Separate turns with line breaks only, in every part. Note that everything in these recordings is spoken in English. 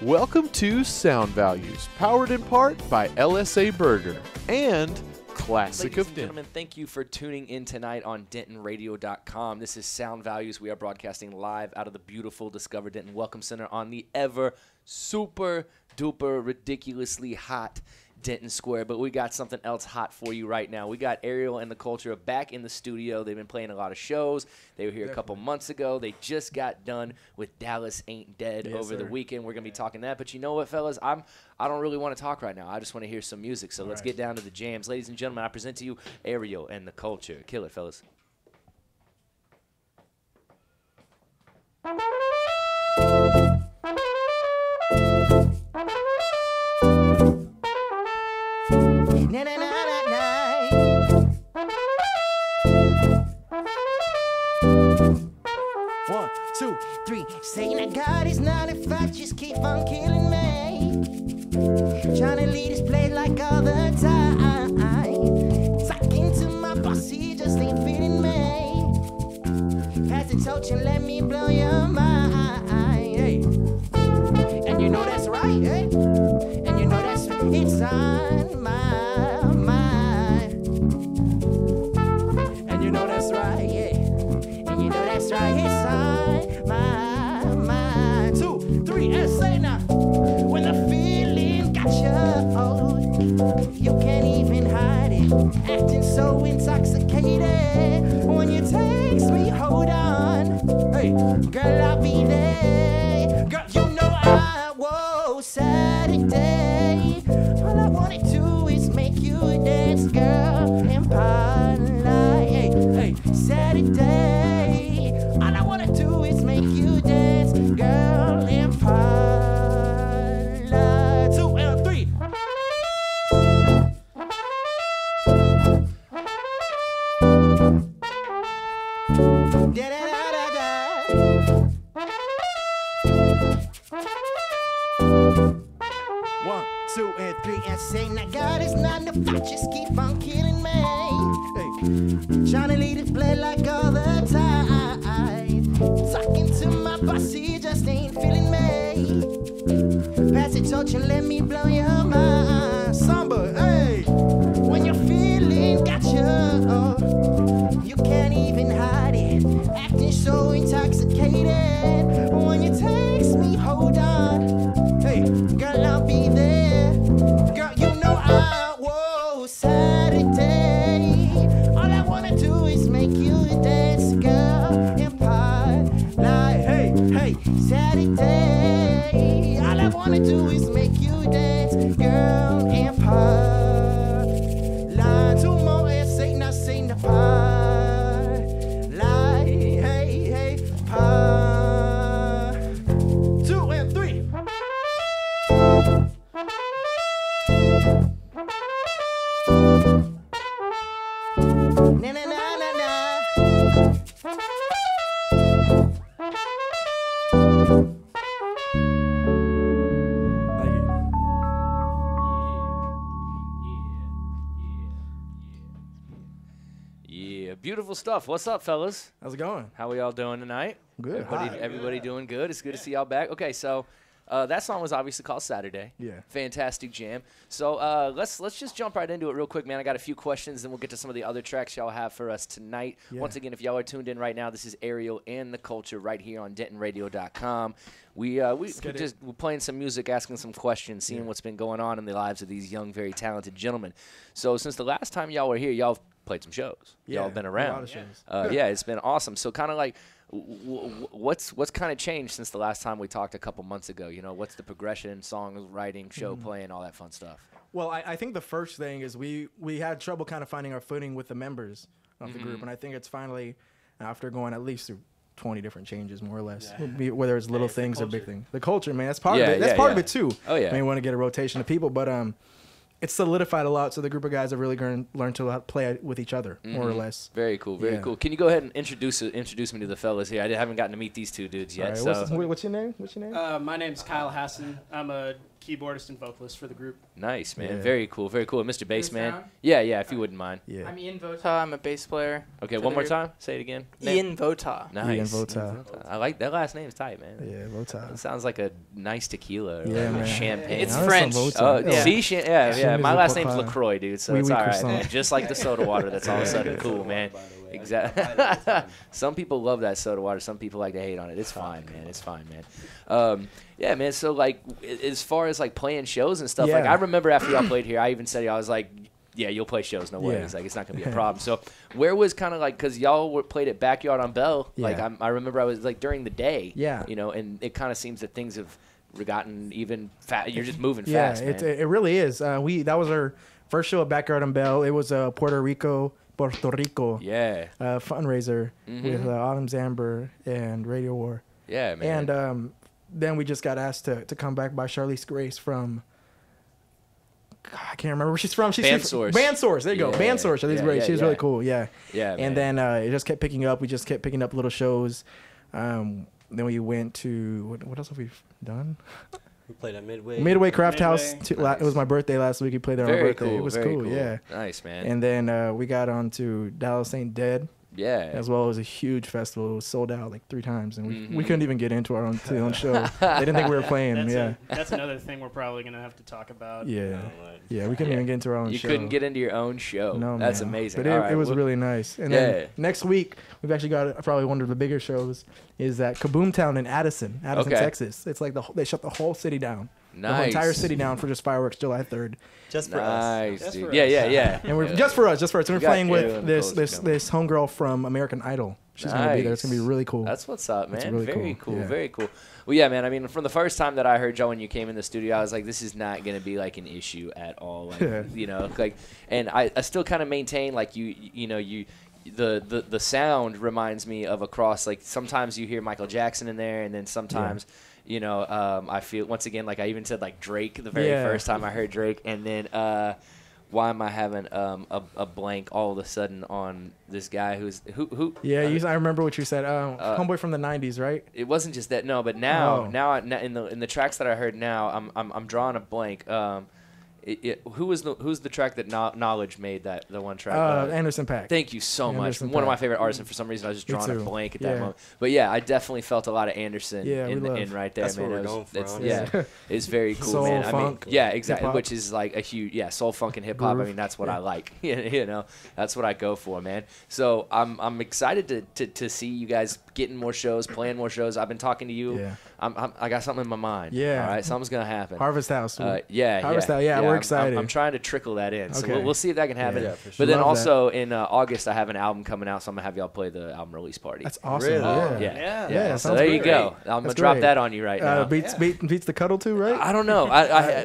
Welcome to Sound Values, powered in part by LSA Burger and Classic
Ladies
of
and
Denton.
gentlemen, thank you for tuning in tonight on DentonRadio.com. This is Sound Values. We are broadcasting live out of the beautiful Discover Denton Welcome Center on the ever super duper ridiculously hot Denton Square. But we got something else hot for you right now. We got Ariel and the Culture back in the studio. They've been playing a lot of shows. They were here a couple months ago. They just got done with Dallas Ain't Dead over the weekend. We're going to be talking that. But you know what, fellas? I don't really want to talk right now. I just want to hear some music. So let's get down to the jams. Ladies and gentlemen, I present to you Ariel and the Culture. Kill it, fellas.
One, two, three. Saying that God is not a fact, just keep on killing me. Trying to lead his play like all the time. Talking to my boss, he just ain't feeding me. Pass the torch and let me blow your mind. Hey. And you know that's right, hey? And you know that's right. It's on my mind. And you know that's right, yeah. And you know that's right, it's on my mind. 2, 3, and say now. When the feeling got you, you can't even hide it. Acting so intoxicated. When you text me, hold on. Hey, girl, I'll be there. Girl, you know I was Saturday. All I wanna do is make you dance, girl, and parlay. Hey, hey, Saturday. All I wanna do is make you dance, girl, and parlay. 2 and 3. Da-da-da-da-da. 1, 2, and 3, and say, now God is not the fact, just keep on killing me. Hey, trying to lead his play like all the time. Talking to my boss, he just ain't feeling me. Pass the torch and let me blow your mind. Samba, hey, when you're feeling got you can't even hide it. Acting so intoxicated. When you text me, hold on. Hey, girl, I'll be there. Girl, you know I was Saturday. All I wanna do is make you dance, girl, and parlay. Hey, hey, Saturday. All I wanna do is make you dance, girl, and parlay. 2 more and say the parlay. Hey, hey, parlay. 2 and 3. Na na na na na.
Yeah, beautiful stuff. What's up, fellas?
How's it going?
How we all doing tonight?
Good.
Everybody doing good? It's good to see y'all back. Okay, so that song was obviously called Saturday.
Yeah.
Fantastic jam. So let's just jump right into it real quick, man. I got a few questions, then we'll get to some of the other tracks y'all have for us tonight.
Yeah.
Once again, if y'all are tuned in right now, this is Ariel and the Culture right here on DentonRadio.com. We're playing some music, asking some questions, seeing what's been going on in the lives of these young, very talented gentlemen. So since the last time y'all were here, y'all played some shows.
Yeah,
y'all have been
a
around.
lot of shows.
Yeah, it's been awesome. So kind of like, what's kind of changed since the last time we talked a couple months ago? You know, what's the progression, songwriting, show playing, all that fun stuff?
Well, I think the first thing is we had trouble kind of finding our footing with the members of the group, and I think it's finally, after going at least through 20 different changes, more or less, whether it's little things or big things. The culture, man, that's part of it. That's part of it too.
Oh yeah.
I mean, we want to get a rotation of people, but it's solidified a lot. So the group of guys have really learned to play with each other, more or less.
Very cool, very cool. Can you go ahead and introduce me to the fellas here? I haven't gotten to meet these two dudes yet.
All right,
so
what's your name?
My name's Kyle Hassan. I'm a keyboardist and vocalist for the group.
Nice, man.
Yeah.
Very cool. Very cool. Mr. Bassman.
sound?
Yeah, if you wouldn't mind.
Yeah.
I'm Ian Vota. I'm a bass player.
Okay,
for
one
the
more
group.
time. Say it again.
Ian Vota.
Nice.
Ian Vota.
I like that last name's tight, man.
Yeah, Vota.
It sounds like a nice tequila or
Yeah,
like
man.
champagne.
It's
Now
French.
that's some Vota.
Oh,
Yeah.
see, yeah.
Chimney
My last name's
Vota.
LaCroix, dude, so
Oui,
it's
oui,
all right,
croissant.
man. Just like the soda water that's all of a sudden cool, man. Exactly. Some people love that soda water. Some people like to hate on it. It's fine, man. It's fine, man. Yeah, man. So, like, as far as, like, playing shows and stuff, like,
Yeah.
I remember after y'all played here, I even said, I was like, yeah, you'll play shows, no
Yeah.
worries. Like, it's not going to be a problem. So, where was kind of like, because y'all played at Backyard on Bell. Like,
Yeah.
I remember I was, like, during the day.
Yeah.
You know, and it kind of seems that things have gotten even you're just moving
Yeah,
fast, man.
it really is. That was our first show at Backyard and Bell. It was Puerto Rico
Yeah.
fundraiser with Autumn's Amber and Radio War.
Yeah, man.
And then we just got asked to come back by Charlize Grace from. God, I can't remember where she's from.
Bandsource.
Bandsource. There you go.
Yeah.
Bandsource. Charlize
Yeah,
Grace.
yeah,
She was
yeah.
really cool. Yeah.
Yeah,
And
man.
then it just kept picking up. We just kept picking up little shows. Then we went to what else have we done?
We played at Midway.
Midway Craft
Midway.
House. It was my birthday last week. We played there on my
Very
birthday.
cool.
It was
very
cool. Yeah.
Nice, man.
And then we got on to Dallas Ain't Dead,
yeah.
as well as a huge festival. It was sold out like 3 times, and we
Mhm.
couldn't even get into our own show. They didn't think we were playing.
That's another thing we're probably going to have to talk about.
Yeah. We couldn't even get into our own
You
show.
couldn't get into your own show.
No,
That's
man.
amazing.
But
All
it
right,
was
well,
really nice. And
Yeah.
then next week, we've actually got probably one of the bigger shows is at Kaboom Town in Addison,
Okay.
Texas. It's like they shut the whole city down. The whole
nice.
entire city down for just fireworks July 3rd.
Just for us.
Nice,
Just
dude.
for
Yeah,
us.
yeah.
And we're
Yeah.
just for us. And we're
got
playing
Ariel
with
and
this
Nicole's coming.
this homegirl from American Idol. She's gonna be there. It's gonna be
Nice.
really cool.
That's what's up,
It's
man.
really
Very
cool.
cool.
Yeah.
Very cool. Well, yeah, man. I mean, from the first time that I heard y'all when you came in the studio, I was like, this is not going to be like an issue at all. Like,
Yeah.
you know, like, and I still kind of maintain like the sound reminds me of a cross. Like sometimes you hear Michael Jackson in there, and then sometimes. You know, I feel once again like I even said like Drake the very
Yeah.
first time I heard Drake, and then why am I having a blank all of a sudden on this guy who
Yeah, I remember what you said. Homeboy from the '90s, right?
it wasn't just that, no, but now
Oh.
in the tracks that I heard now, I'm drawing a blank. Who's the track that Knowledge made the one track?
Anderson .Paak.
Thank you so much.
Anderson
One of my
.Paak.
favorite artists, and for some reason I was just
Me
drawing a
too.
blank at
Yeah.
that moment. But yeah, I definitely felt a lot of Anderson
Yeah, we
in
love.
right there,
That's
man.
what we're
It was-
going for,
it's-
honestly.
yeah, it's very cool,
Soul,
man.
funk,
I mean, yeah, exactly,
hip-hop.
which is like a huge, soul, funk, and hip hop. I
Groove.
mean, that's what
Yeah.
I like. You know, that's what I go for, man. So I'm excited to see you guys getting more shows, playing more shows. I've been talking to you.
Yeah.
I got something in my mind.
Yeah.
All right, something's gonna happen.
Harvest House.
Yeah,
Harvest House, yeah, we're
I'm-
excited.
I'm trying to trickle that in, so
Okay.
we'll see if that can happen.
Yeah.
Yeah, for
But
sure.
then
Love
also in August, I have an album coming out, so I'm gonna have y'all play the album release party.
That's awesome.
Really?
Yeah.
yeah.
Yeah,
So
sounds
there you
great.
go. I'm gonna
That's
drop
great.
that on you right now.
Beats the Cuddle too, right?
I don't know.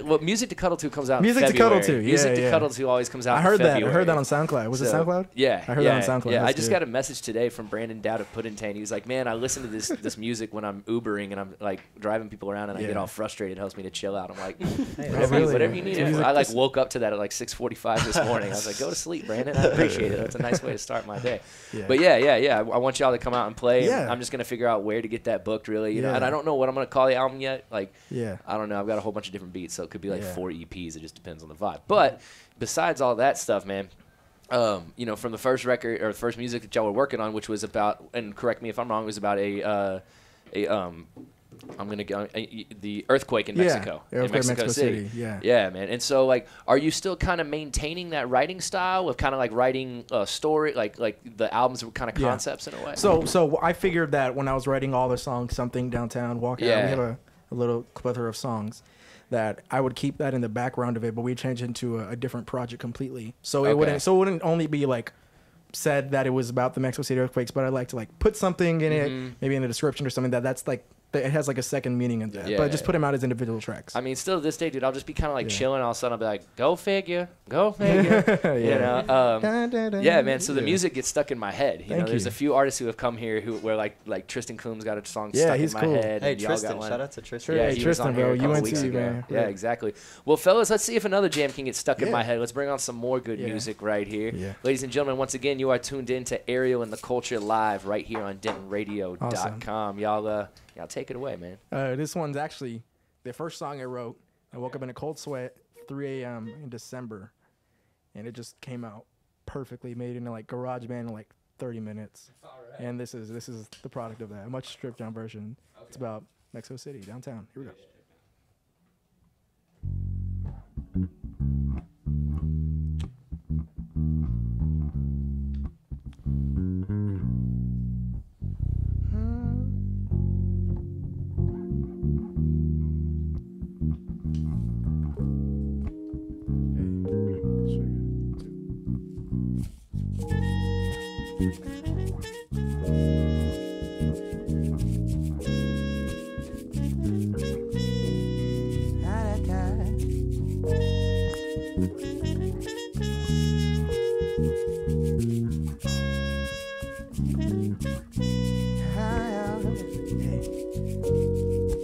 Well, Music to Cuddle To comes out.
Music
in
to Cuddle
February.
To, yeah,
Music to
yeah.
Cuddle To always comes out.
I heard
in
that. I
February.
heard that on SoundCloud. Was it
So,
SoundCloud?
Yeah,
I heard
yeah,
that on SoundCloud.
Yeah, I
That's
just
good.
got a message today from Brandon Dowd of Puddington. He was like, "Man, I listen to this music when I'm Ubering and I'm like driving people around and I get
Yeah.
all frustrated. It helps me to chill out." I'm like,
really?
whatever you need. it for."
Music
I like
just-
woke up to that at like 6:45 this morning. I was like, "Go to sleep, Brandon. I appreciate it. That's a nice way to start my day."
Yeah.
But yeah. I want y'all to come out and play.
Yeah.
And I'm just gonna figure out where to get that booked, really. You know,
Yeah.
and I don't know what I'm gonna call the album yet. Like,
Yeah.
I don't know. I've got a whole bunch of different beats, so it could be like
Yeah.
4 EPs. It just depends on the vibe. But besides all that stuff, man, you know, from the first record or the first music that y'all were working on, which was about, and correct me if I'm wrong, it was about I'm gonna go the earthquake in
Yeah,
Mexico,
the earthquake in Mexico City, yeah.
yeah, man. And so, like, are you still kind of maintaining that writing style of kind of like writing a story, like the albums were kind of
Yeah.
concepts in a way?
So I figured that when I was writing all the songs, something downtown, walk out,
Yeah.
we have a little plethora of songs that I would keep that in the background of it, but we change it into a different project completely. So it
Okay.
wouldn't only be like said that it was about the Mexico City earthquakes, but I'd like to like put something in it, maybe in the description or something that's like that it has like a second meaning in that.
Yeah.
But just put them out as individual tracks.
I mean, still to this day, dude, I'll just be kind of like
Yeah.
chilling. All of a sudden, I'll be like, "Go figure, go figure," you know.
Dun, dun, dun.
Yeah, man. So the
Yeah.
music gets stuck in my head. You know,
Thank
there's
you.
a few artists who have come here where like Tristan Coombs got a song
Yeah,
stuck
he's
in my
cool.
head.
Hey,
and y'all
Tristan.
got one.
Shout out to Tristan.
Yeah,
Hey,
he was
Tristan,
on here
bro,
a couple
UNT,
weeks ago.
man.
Yeah, exactly. Well, fellas, let's see if another jam can get stuck in
Yeah.
my head. Let's bring on some more good
Yeah.
music right here.
Yeah.
Ladies and gentlemen, once again, you are tuned in to Ariel and the Culture live right here on DentonRadio.com. Y'all take it away, man.
This one's actually the first song I wrote. I woke up in a cold sweat, 3 a.m. in December, and it just came out perfectly, made into like GarageBand in like 30 minutes. And this is the product of that, a much stripped down version. Okay. It's about Mexico City, downtown. Here we go.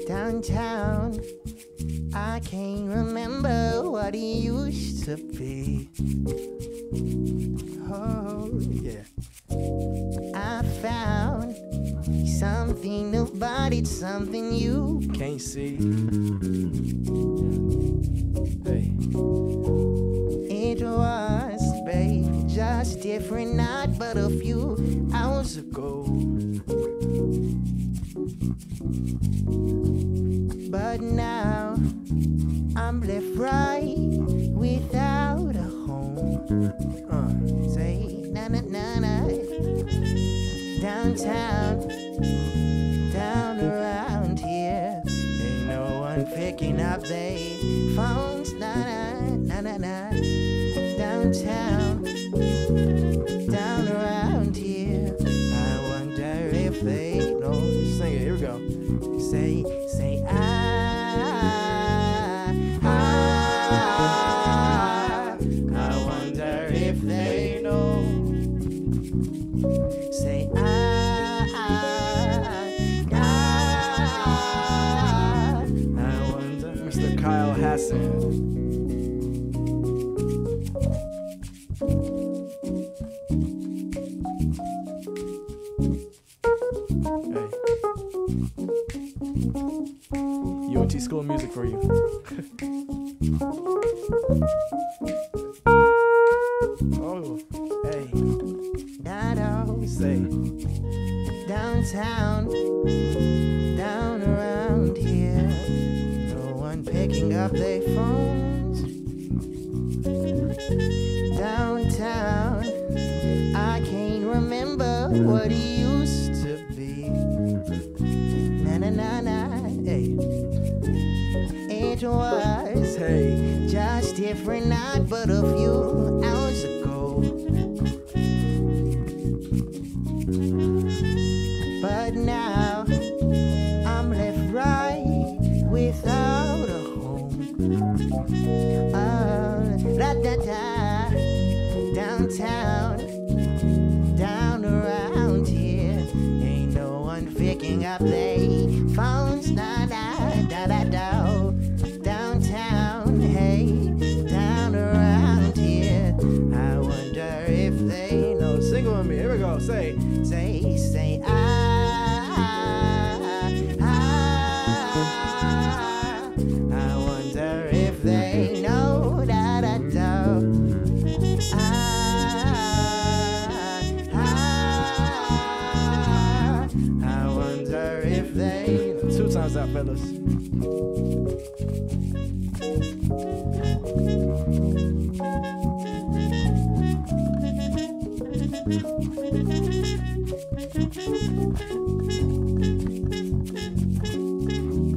Downtown, I can't remember what it used to be. Oh, yeah. I found something about it, something you
Can't see.
Hey. It was, babe, just different, not but a few hours ago. But now I'm left right without a home. Say na na na na. Downtown, down around here, ain't no one picking up their phones. Na na na na na. Downtown, down around here, I wonder if they know.
Sing it. Here we go.
Say I wonder if they know. Say I wonder.
Mr. Kyle Hassan. UNT School of Music for you. Oh, hey. Say.
Downtown, down around here, no one picking up their phones. Downtown, I can't remember what it used to be. Na na na na, hey. It was,
Hey.
just different, not but a few hours ago. But now I'm left right without a home. Da da da. Downtown, down around here, ain't no one picking up their phones. Da da da da da. Downtown, hey, down around here, I wonder if they know.
Sing it with me. Here we go. Say.
Say I wonder if they know da da da. I wonder if they know.
2 times that, fellas.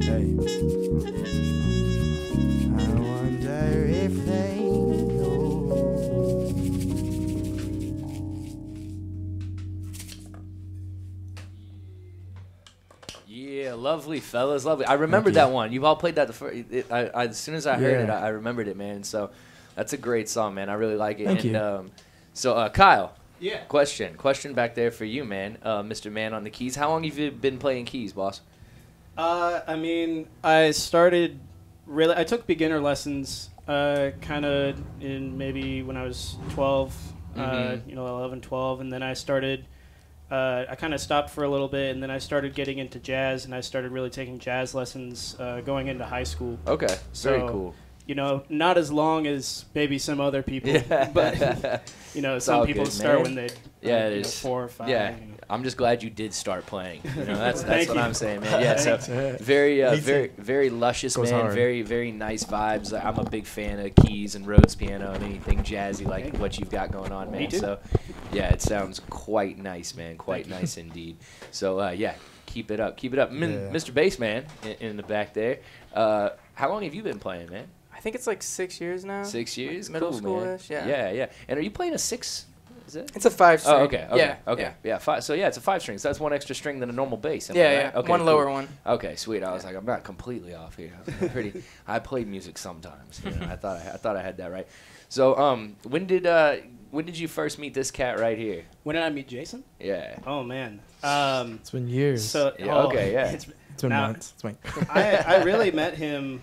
Hey.
I wonder if they know.
Yeah, lovely, fellas, lovely. I remembered that one. You've all played that. As soon as I heard it, I remembered it, man. So that's a great song, man. I really like it.
Thank
and,
you.
So, Kyle.
Yeah.
Question back there for you, man. Mr. Man on the keys. How long have you been playing keys, boss?
I mean, I took beginner lessons kind of in maybe when I was 12, 11, 12, and then I started I kind of stopped for a little bit, and then I started getting into jazz, and I started really taking jazz lessons going into high school.
Okay,
So,
very cool.
You know, not as long as maybe some other people, but you know,
all
some people
good,
start
man.
when they
Yeah, it
you know,
is.
4 or 5.
Yeah,
you know.
I'm just glad you did start playing. You know, that's
Thank
what
you.
I'm saying, man. Yeah, so very,
Me too.
very luscious,
Goes
man.
hard.
Very, very nice vibes. I'm a big fan of keys and Rhodes piano and anything jazzy like
Thank you.
what you've got going on, man.
Me too.
So, yeah, it sounds quite nice, man. Quite nice indeed. So, yeah, keep it up, keep it up, Mr. Bassman in the back there. How long have you been playing, man?
I think it's like 6 years now.
6 years,
Middle
cool, man.
school-ish, yeah.
Yeah. And are you playing a 6? Is it?
It's a 5-string.
Oh, okay.
Yeah.
Yeah. Five, so yeah, it's a 5-string. So that's one extra string than a normal bass. Am I
Yeah,
right?
yeah.
Okay,
One
cool.
lower one.
Okay, sweet. I was like, I'm not completely off here. I played music sometimes. You know, I thought I had that right. So when did you first meet this cat right here?
When did I meet Jason?
Yeah.
Oh man.
It's been years.
So
Yeah, okay, yeah.
It's,
it's been
now-
months. It's been
I really met him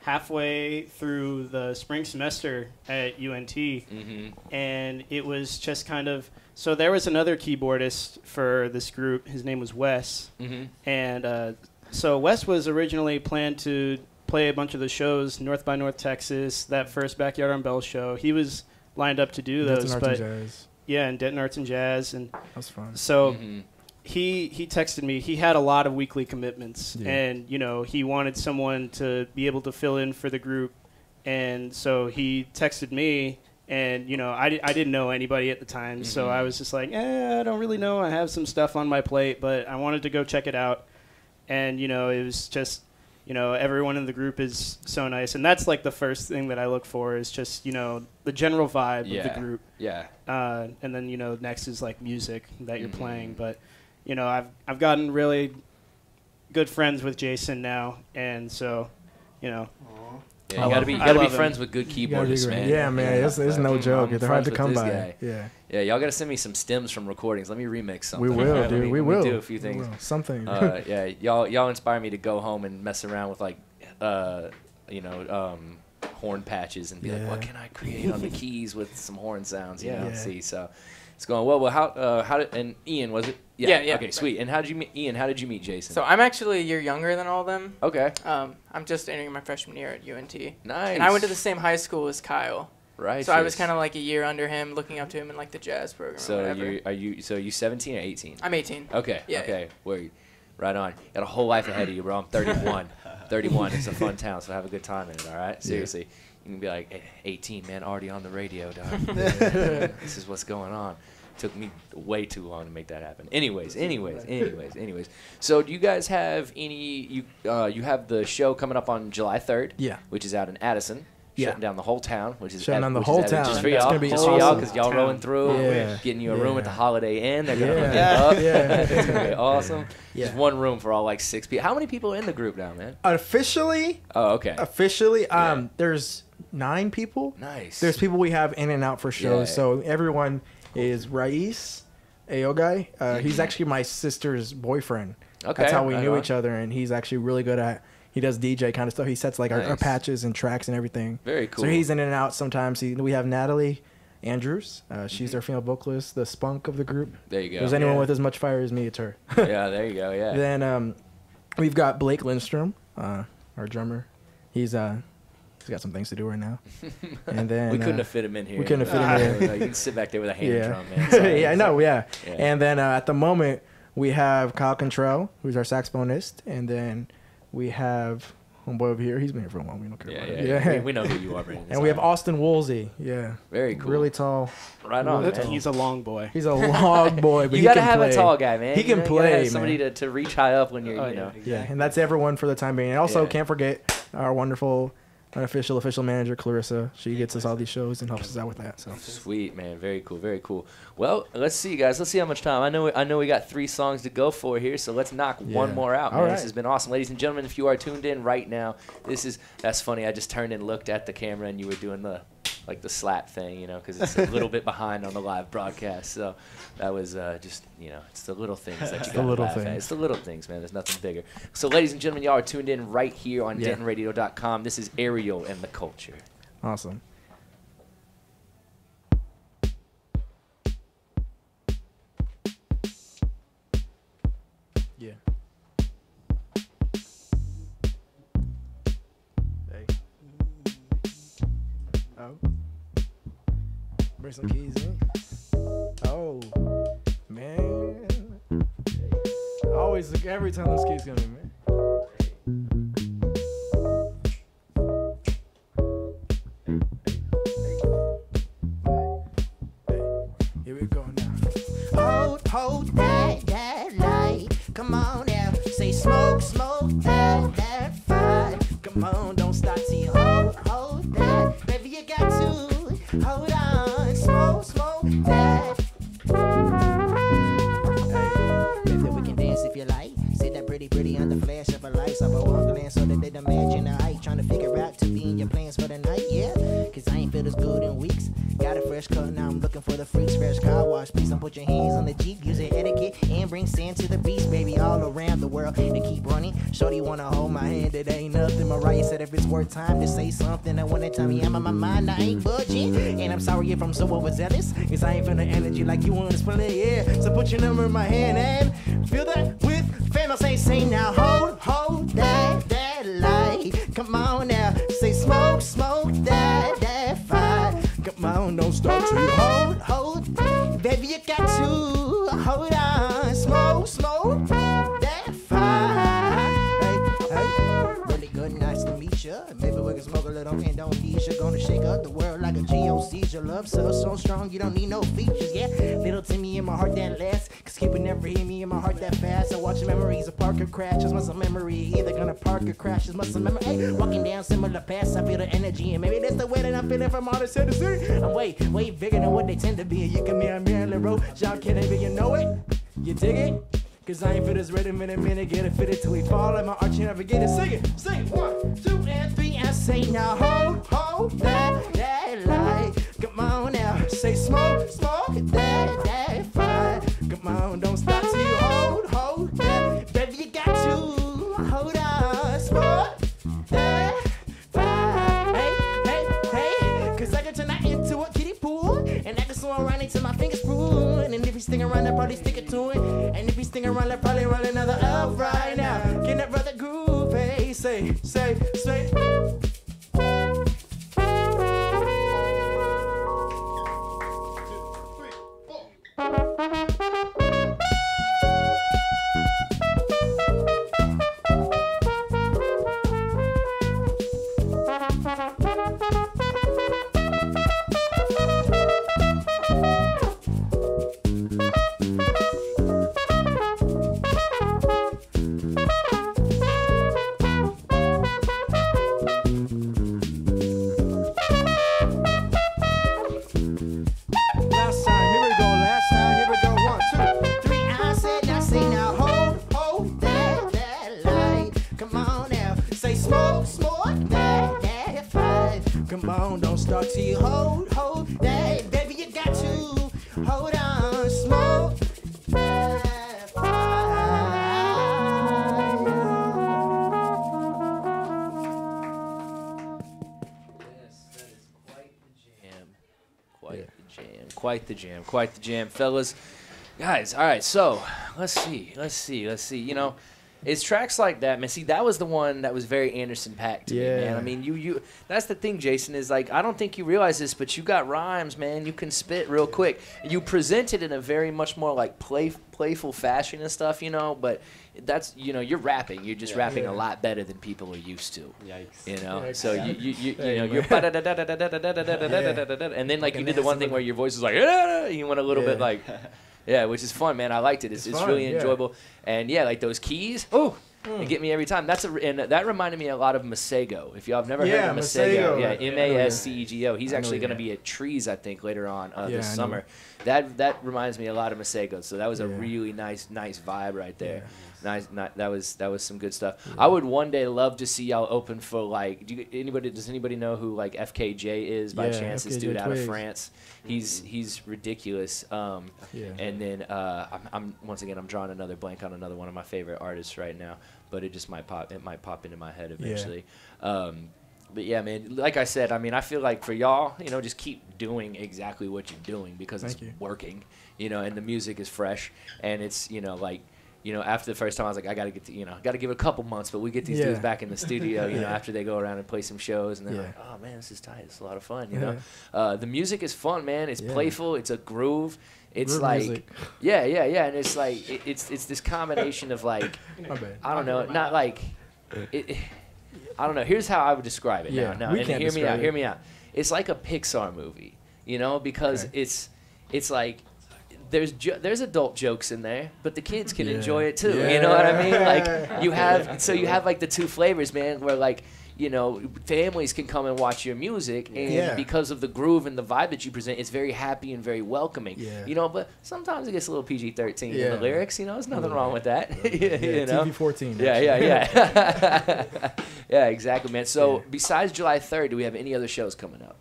halfway through the spring semester at UNT,
Mm-hmm.
and it was just kind of so there was another keyboardist for this group. His name was Wes,
Mm-hmm.
and so Wes was originally planned to play a bunch of the shows, North by North Texas, that first Backyard on Bell show. He was lined up to do
That's
those,
an arts
but
and jazz.
yeah, and Denton Arts and Jazz, and
That was fun.
so.
Mm-hmm.
He texted me. He had a lot of weekly commitments,
Yeah.
and you know he wanted someone to be able to fill in for the group, and so he texted me. And you know I didn't know anybody at the time, so I was just like, I don't really know. I have some stuff on my plate, but I wanted to go check it out. And you know it was just you know everyone in the group is so nice, and that's like the first thing that I look for is just you know the general vibe of
Yeah.
the group.
Yeah.
And then you know next is like music that you're playing, but you know I've gotten really good friends with Jason now, and so you know
Yeah,
I
you
love-
be
I love him.
friends with good
You gotta be
keyboardists,
great.
man.
Yeah, man. It's no
I'm
joke. They're hard
friends
to
with
come
this
by.
guy.
Yeah.
Yeah, y'all got to send me some stems from recordings. Let me remix something.
We will,
Let
dude.
me-
We
let me
will.
do a few
We
things.
will. Something.
Yeah, y'all inspire me to go home and mess around with like, horn patches and be like,
Yeah.
what can I create on the keys with some horn sounds? You know,
Yeah.
see. So it's going well. Well, how did and Ian was it?
Yeah.
Okay, sweet. And how did you meet Ian? How did you meet Jason?
So I'm actually a year younger than all of them.
Okay,
I'm just entering my freshman year at UNT.
nice.
And I went to the same high school as Kyle.
right.
So I was kind of like a year under him, looking up to him in like the jazz program or
So
whatever.
you 17 or 18?
I'm 18.
Okay.
Yeah,
Okay. Word. Right on. Got a whole life ahead of you, bro. I'm 31. 31. It's a fun town, so have a good time in it. All right. Seriously. You can be like, "Hey, 18, man, already on the radio, dog. This is what's going on. Took me way too long to make that happen. Anyways. So do you guys have any? You have the show coming up on July 3rd.
Yeah.
Which is out in Addison.
Yeah.
Shutting down the whole town, which is
Shutting down the
which
whole
is epic.
town.
Just for
That's
y'all,
gonna be
just for y'all,
awesome.
because y'all rolling through,
Yeah.
getting you a room at the
Yeah.
Holiday Inn. They're gonna hook
Yeah.
it up.
Yeah.
It's gonna be awesome.
Yeah.
Just one room for all like 6 people. How many people are in the group now, man?
Officially,
Oh, okay.
officially, there's 9 people.
Nice.
There's people we have in and out for shows.
Yeah.
So everyone is Rais, AO guy. He's actually my sister's boyfriend.
Okay,
That's how we
right
knew
on.
each other, and he's actually really good at. He does DJ kind of stuff. He sets like our
Nice.
patches and tracks and everything.
Very cool.
So he's in and out sometimes. We have Natalie Andrews. She's our female vocalist, the spunk of the group.
There you
If
go.
there's anyone with as much fire as me, it's her.
Yeah, there you go. Yeah.
Then we've got Blake Lindstrom, our drummer. He's got some things to do right now. And then
we couldn't have fit him in here.
we couldn't have fit him in
No, you can sit back there with a hand
yeah,
drum, man. Sorry.
yeah, I know, yeah.
Yeah.
And then at the moment we have Kyle Cantrell, who's our saxophonist, and then we have homeboy over here. He's been here for a while. We don't care
Yeah,
about
yeah,
it.
yeah. We know who you are, Brandon.
And we have Austin Woolsey. Yeah,
Very cool.
really tall.
Right on,
really
man.
tall.
he's a long boy.
He's a log boy, but
You
he
gotta
can
have
play.
a tall guy, man.
He
You
can
know, you gotta have
play,
somebody
man.
to reach high up when you're,
Oh,
you know.
Yeah, and that's everyone for the time being. And also,
Yeah.
can't forget our wonderful official manager, Clarissa. She gets us all these shows and helps us out with that. So
Sweet, man. Very cool. Very cool. Well, let's see, guys. Let's see how much time. I know we got 3 songs to go for here, so let's knock one
Yeah.
more out,
All
man.
right.
This has been awesome. Ladies and gentlemen, if you are tuned in right now, that's funny. I just turned and looked at the camera and you were doing the slap thing, you know, because it's a little bit behind on the live broadcast. So that was just, you know, it's the little things that you
the
got to
little
laugh at.
things.
It's the little things, man. There's nothing bigger. So, ladies and gentlemen, y'all are tuned in right here on
Yeah.
DentonRadio.com. This is Ariel and the Culture.
awesome. Oh. Bring some keys in. Oh, man. I always look every time those keys come in, man. Here we go now.
Hold that light. Come on now. Say smoke that fire. Come on, don't stop till you hold that. Baby, you got to hold on. Smoke that. Baby, we can dance if you like. See that pretty under flash of a light. So I won't glance so that they imagine the height. Trying to figure out to be in your plans for the night, yeah. Cause I ain't feel as good in weeks. Got a fresh cut, now I'm looking for the freaks. Fresh car wash, please don't put your hands on the Jeep. Use your etiquette and bring sand to the beach, baby. All around the world, they keep running. Shorty wanna hold my hand, it ain't nothing. Mariah said if it's worth time to say something, I wanna tell me I'm on my mind, I ain't budging. And I'm sorry if I'm so overzealous, cause I ain't feeling energy like you wanna spend it, yeah. So put your number in my hand and feel that with fam. I say now, hold that light. Come on now, say smoke that fire. Come on, don't stop till you hold. Baby, you got to hold on. Smoke that fire. Hey, really good, nice to meet ya. Maybe we can smoke a little Indonesia. Gonna shake up the world like a GOC. Your love so strong, you don't need no features, yeah. Little Timmy in my heart that lasts. Cause people never hear me in my heart that fast. I watch memories of park or crash. Just muscle memory. Either gonna park or crash. Just muscle memory. Hey, walking down similar paths, I feel the energy. And maybe that's the way that I'm feeling from all the citizens. I'm way bigger than what they tend to be. You can be a Marilyn Road. Y'all kidding me, you know it? You dig it? Cause I ain't feel this rhythm in a minute. Get it fitted till we fall. Like my arch, you never get it. Sing it. 1, 2, and 3. I say now, hold that light. Come on now. Say smoke that fire. Come on, don't stop till you hold that. Baby, you got to hold on. Smoke that fire. Hey. Cause I can turn that into a kiddie pool. And I can swim around until my fingers prune. And if he's sticking around, I'll probably stick it to it. And if he's sticking around, I'll probably run another up right now. Get that brother groove, hey. Say. Come on, don't start till you hold that. Baby, you got to hold on, smoke that fire.
Yes, that is quite the jam. Quite the jam, fellas. Guys, all right, so let's see. You know, it's tracks like that, man. See, that was the one that was very Anderson .Paak to me, man. I mean, you that's the thing, Jason, is like, I don't think you realize this, but you got rhymes, man. You can spit real quick. You present it in a very much more like playful fashion and stuff, you know, but that's, you know, you're rapping. You're just rapping a lot better than people are used to.
Yikes.
You know, so you know, you're and then like you did the one thing where your voice was like, you went a little bit like. Yeah, which is fun, man. I liked it. It's really enjoyable. And yeah, like those keys, they get me every time. And that reminded me a lot of Masego. If y'all have never heard of Masego, Mascego. He's actually going to be at Trees, I think, later on this summer. That reminds me a lot of Masego. So that was a really nice vibe right there. Nice. That was some good stuff. I would one day love to see y'all open for like. Does anybody know who like FKJ is by chance? This dude out of France. He's ridiculous. And then I'm drawing another blank on another one of my favorite artists right now, but it might pop into my head eventually. But yeah, man, like I said, I mean, I feel like for y'all, you know, just keep doing exactly what you're doing because it's working, you know, and the music is fresh and it's, you know, like after the first time, I was like, I got to get to, got to give it a couple months, but we get these dudes back in the studio, after they go around and play some shows, and they're like, oh man, this is tight. It's a lot of fun, The music is fun, man. It's playful. It's a groove. It's like, music. And it's like, it's this combination of like, I don't know, not like, I don't know. Here's how I would describe it now. And hear me out. It's like a Pixar movie, because it's like, there's adult jokes in there, but the kids can enjoy it too. You know what I mean? Like you have like the two flavors, man, where like, families can come and watch your music, and because of the groove and the vibe that you present, it's very happy and very welcoming. But sometimes it gets a little PG-13 in the lyrics. There's nothing wrong with that.
TV-14.
Yeah, exactly, man. So besides July 3rd, do we have any other shows coming up?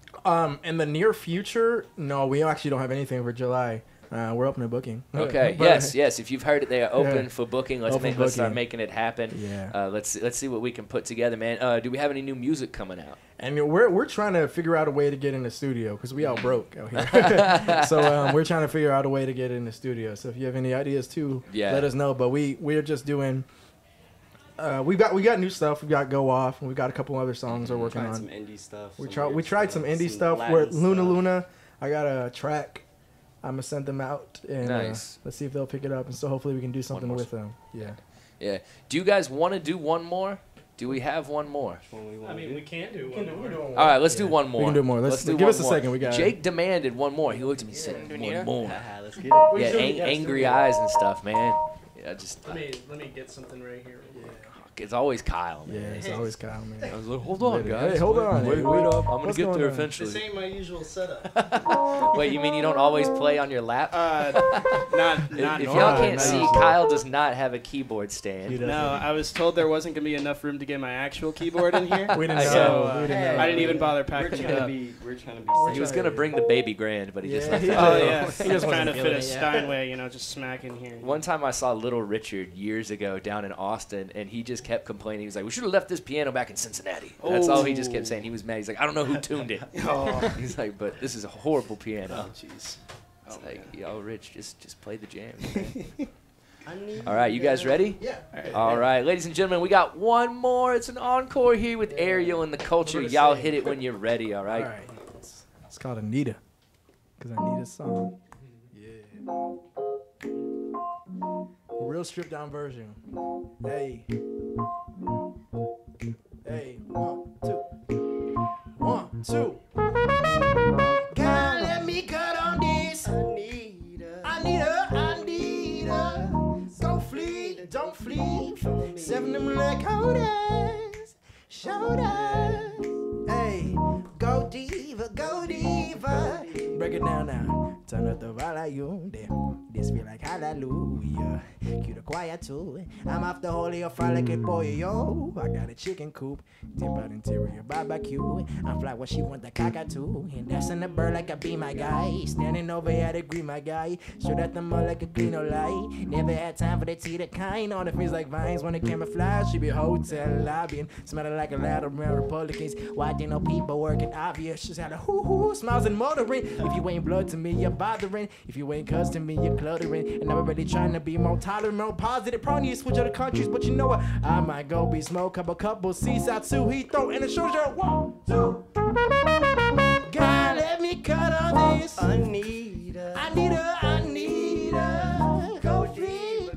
In the near future, no, we actually don't have anything for July. We're open to booking.
Okay. Yes. If you've heard it, they are open for booking. Let's start making it happen.
Yeah.
Let's see what we can put together, man. Do we have any new music coming out?
And we're trying to figure out a way to get in the studio because we all broke out here. So we're trying to figure out a way to get in the studio. So if you have any ideas too, let us know. But we're just doing. We got new stuff. We got Go Off, and we got a couple other songs we're working on.
Some indie stuff.
We tried some indie stuff. We're Luna. I got a track. I'm gonna send them out and let's see if they'll pick it up, and so hopefully we can do something with them.
Yeah. Do you guys want to do one more? Do we have one more?
We can do one more.
All right, let's do one more.
We can do more. Let's give us a second. We got
Jake demanded one more. He looked at me and said, "One more."
Let's get it.
Yeah, angry eyes and stuff, man. Yeah, just
let me get something right here.
It's always Kyle, man.
Yeah, it's always Kyle, man.
I was like, hold on, guys.
Hey, hold on.
Wait up. I'm going to get there eventually.
This ain't my usual setup.
Wait, you mean you don't always play on your lap?
Not
if y'all can't see, Kyle does not have a keyboard stand.
No, I was told there wasn't going to be enough room to get my actual keyboard in here.
We didn't know.
So I didn't even bother packing it up.
We're trying to be
He was going to bring the baby grand, but he just left it.
Oh, yeah. He just trying to fit a Steinway, just smack in here.
One time I saw Little Richard years ago down in Austin, and he just kept complaining. He was like, we should have left this piano back in Cincinnati. That's all he just kept saying. He was mad. He's like, I don't know who tuned it. He's like, but this is a horrible piano.
Oh, jeez.
It's like, yo, Rich, just play the jam. All right, you guys ready?
Yeah.
All right, ladies and gentlemen, we got one more. It's an encore here with Ariel and the Culture. Y'all hit it when you're ready, all right?
All right. It's called Anita, because I need a song. Yeah. Real stripped down version. Hey. Hey, 1, 2. 1, 2.
God, let me cut on this. Anita. Go flee, don't flee. 7 of them like holders, shoulders. Hey, go diva.
Break it down now. Turn up the volume. This feel like hallelujah. Cue the choir too. I'm off the holy fire like a boy, yo. I got a chicken coop. Dip out interior barbecue. I'm fly what she want the cockatoo. And that's in the bird like I be my guy. Standing over at the green, my guy. Shoot at the mud like a clean light. Never had time for the tea, the kind. On the face like vines when the camera flies. She be hotel lobbying. Smelling like a lot of Republicans. Why didn't no people working obvious? She's had a hoo-hoo. Smiles and motoring. If you ain't blood to me, you're bothering. If you ain't cuss to me, you're cluttering. And I'm really trying to be more tolerant, more positive. Probably need to switch other countries, but you know what? I might go be smoke up a couple seats out to Heathrow and it shows you 1, 2. God, let me cut on this.
Anita.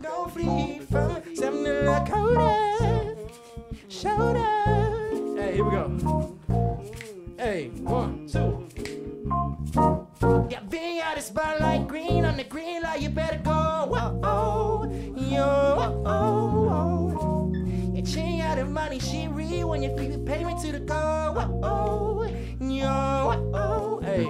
Go free from 7 of the holders, shoulders.
Hey, here we go. Hey, 1, 2.
Yeah, being out of spotlight green on the green light, you better go. Yo. Yeah, she ain't out of money, she read when you feel the payment to the go. Yo.
Hey.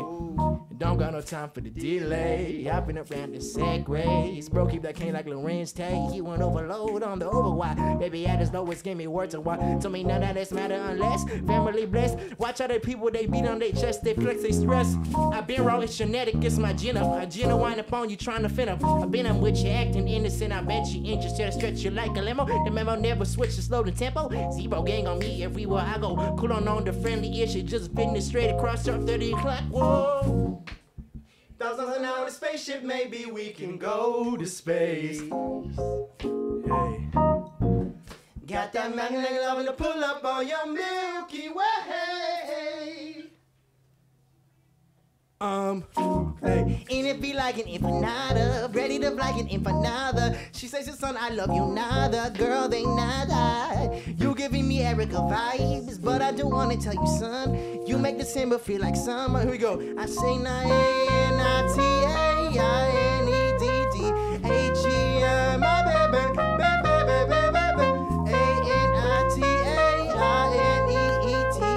Don't got no time for the delay. I've been around the segways. Bro, keep that cane like Lorenz Tate. He went overload on the overwide. Baby, at his lowest, gave me words to what. Told me none of this matter unless family blessed. Watch how they people, they beat on their chest, they flex, they stress. I've been raw, it's genetic, it's my genome. A genuine upon you trying to fin up. I've been on with you acting innocent. I bet you interested to stretch you like a limo. The memo never switch to slow the tempo. Zero gang on me everywhere I go. Cool on the friendly issue, just fitting it straight across your 30 o'clock. Whoa.
Thousands of hours in a spaceship, maybe we can go to space.
Hey.
Got that magnetic loving to pull up on your Milky Way. Hey. And it be like an empanada, ready to like an empanada. She says, son, I love you nada, girl, they nada. You giving me Erica vibes, but I do want to tell you, son, you make December feel like summer. Here we go. I say N-I-T-A-I-N-E-D-D-H-E-R, my baby, baby, baby, baby.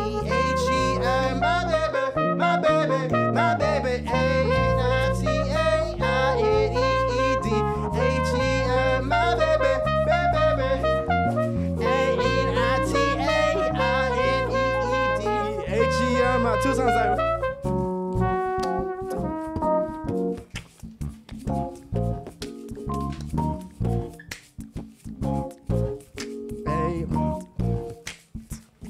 A-N-I-T-A-I-N-E-E-T-H-E-R, my baby, my baby, my baby. A-N-I-T-A-I-N-E-E-D-H-E-R, my baby, baby, baby. A-N-I-T-A-I-N-E-E-D-H-E-R, my two songs like.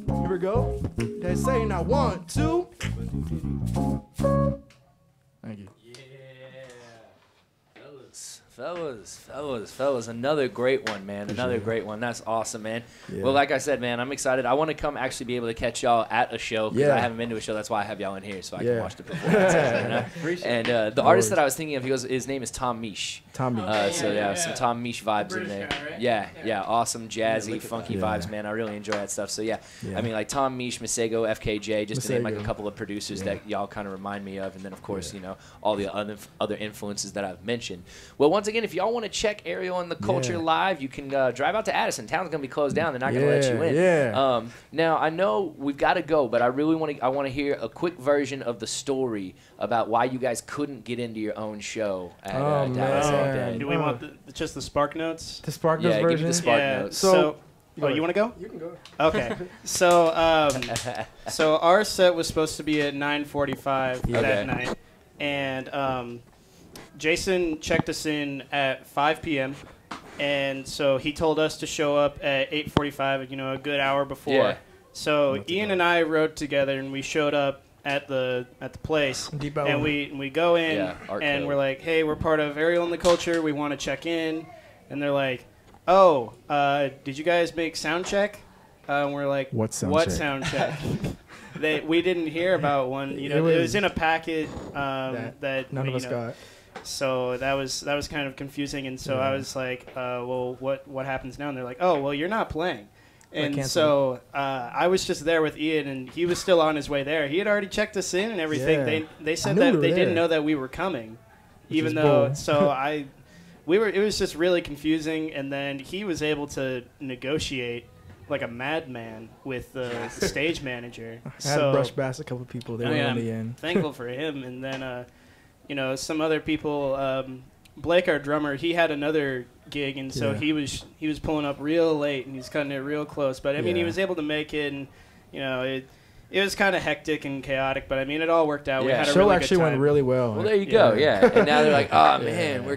Here we go. They say now 1, 2. Thank you.
Fellas, another great one, man. Another great one. That's awesome, man.
Yeah.
Well, like I said, man, I'm excited. I want to come actually be able to catch y'all at a show because
Yeah.
I haven't been to a show. That's why I have y'all in here so I can
Yeah.
watch the performances. You know? And the artist that I was thinking of, his name is Tom Misch.
Tommy.
So yeah, some Tom Misch vibes in there.
guy, right?
Yeah, awesome, jazzy, funky
Yeah.
vibes, man. I really enjoy that stuff. So yeah,
Yeah.
I mean, like Tom Misch, Masego, FKJ, just to name like a
Masego.
couple of producers
Yeah.
that y'all kind of remind me of, and then of course, you know, all the other influences that I've mentioned. Well, once again, if y'all want to check Ariel and the Culture
Yeah.
live, you can drive out to Addison. Town's gonna be closed down. They're not gonna let you in.
Yeah.
Now I know we've got to go, but I really want to hear a quick version of the story about why you guys couldn't get into your own show at
Oh,
Dallas
man.
that day.
Do we want just the Spark Notes?
The Spark
Yeah,
Notes
give me
version.
the Spark
yeah.
Notes.
So,
Go
you want to go?
You can go.
Okay. So, so our set was supposed to be at 9:45
Okay.
that night, and Jason checked us in at 5 p.m. And so he told us to show up at 8:45, you know, a good hour before.
Yeah.
So Ian and I rode together, and we showed up at the place,
Deep
and
Ellum.
we go in,
Yeah, Art
and
Code.
we're like, hey, we're part of Ariel and the Culture. We want to check in, and they're like, oh, did you guys make sound check? And we're like,
What sound check?"
sound check? We didn't hear about one. You know, it was in a packet that
None of us
know,
got.
So that was kind of confusing, and so I
Yeah.
was like, well, what happens now? And they're like, oh, well, you're not playing. And
canceled.
so I was just there with Ian, and he was still on his way there. He had already checked us in and everything.
Yeah.
They
I
said
knew
that
we were
they didn't
there.
know that we were coming, even
is
though.
bull.
So it was just really confusing. And then he was able to negotiate like a madman with the stage manager.
I had to brush past a couple of people. They were
I'm
on the end.
thankful for him. And then, you know, some other people. Blake, our drummer, he had another gig, and so
Yeah.
he was pulling up real late, and he's cutting it real close. But I mean, he
Yeah.
was able to make it, and you know, it was kind of hectic and chaotic. But I mean, it all worked out. We
Yeah.
had
The
a
show
really
actually
good
went
time.
really well.
Well, there you go.
Yeah.
Yeah. And now they're like, oh
Yeah.
man, we're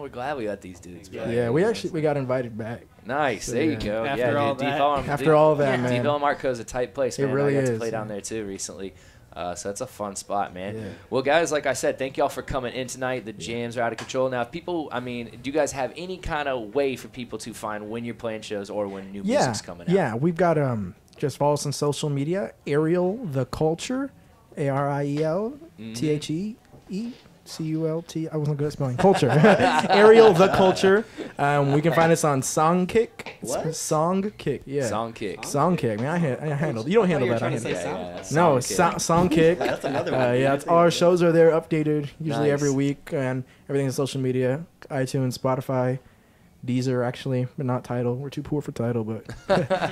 glad we got these dudes back.
Yeah, we got invited back.
Nice.
So,
There you
yeah.
go.
After
yeah,
all
dude.
that.
After all that, man.
D-Ville Marco is a tight place,
It
man.
really
I got to
is,
play down
yeah.
there too recently. So that's a fun spot, man.
Yeah.
Well, guys, like I said, thank y'all for coming in tonight. The jams are out of control. Now, if people, I mean, do you guys have any kind of way for people to find when you're playing shows or when new music's coming out?
Yeah, we've got just follow us on social media. Ariel the Culture, ARIEL THEECULT. I wasn't good at spelling culture. Ariel the Culture. We can find us on Songkick.
What?
Songkick. Yeah.
Songkick.
Songkick. Man, I handle. You don't handle
you were
that. I
trying to
handle
say
that.
Songkick.
No,
Songkick.
Songkick.
That's another one.
Yeah, it's, all our shows are there, updated usually
Nice.
every week, and everything is social media, iTunes, Spotify, Deezer, actually, but not Tidal. We're too poor for Tidal, but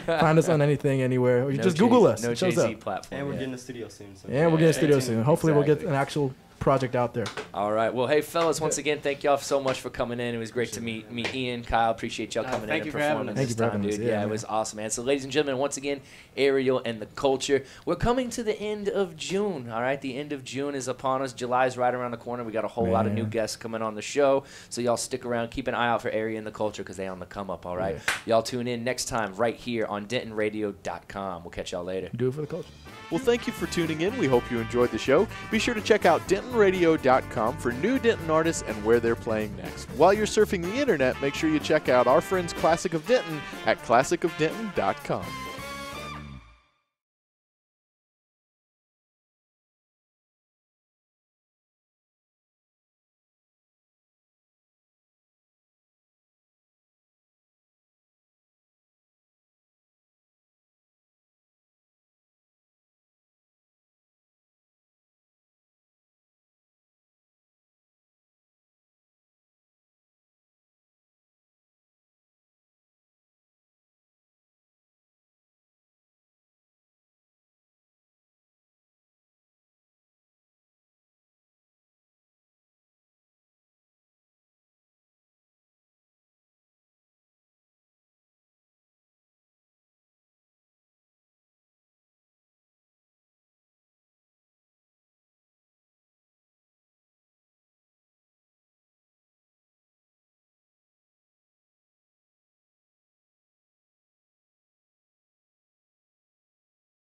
find us on anything, anywhere. Or you
No
just Google
Jay-
us.
No
it shows
Jay-Z
up.
platform.
And we're
yet.
getting a studio soon. So
Yeah, we're getting a
stay
studio
tuned.
soon. Hopefully, we'll get
Exactly.
an actual project out there.
All right. Well, hey, fellas, once again, thank y'all so much for coming in. It was great to meet Ian, Kyle. Appreciate y'all coming in
thank
and
you for having
performing
us.
this
Thank you for
time,
having us.
dude.
Yeah,
Yeah, it
man.
was awesome, man. So, ladies and gentlemen, once again, Ariel and the Culture. We're coming to the end of June, all right? The end of June is upon us. July's right around the corner. We got a whole lot of new
Man.
guests coming on the show. So, y'all stick around. Keep an eye out for Ariel and the Culture because they on the come up, all right? Y'all tune in next time right here on DentonRadio.com. We'll catch y'all later.
Do it for the culture.
Well, thank you for tuning in. We hope you enjoyed the show. Be sure to check out Denton DentonRadio.com for new Denton artists and where they're playing next. While you're surfing the internet, make sure you check out our friends Classic of Denton at ClassicofDenton.com.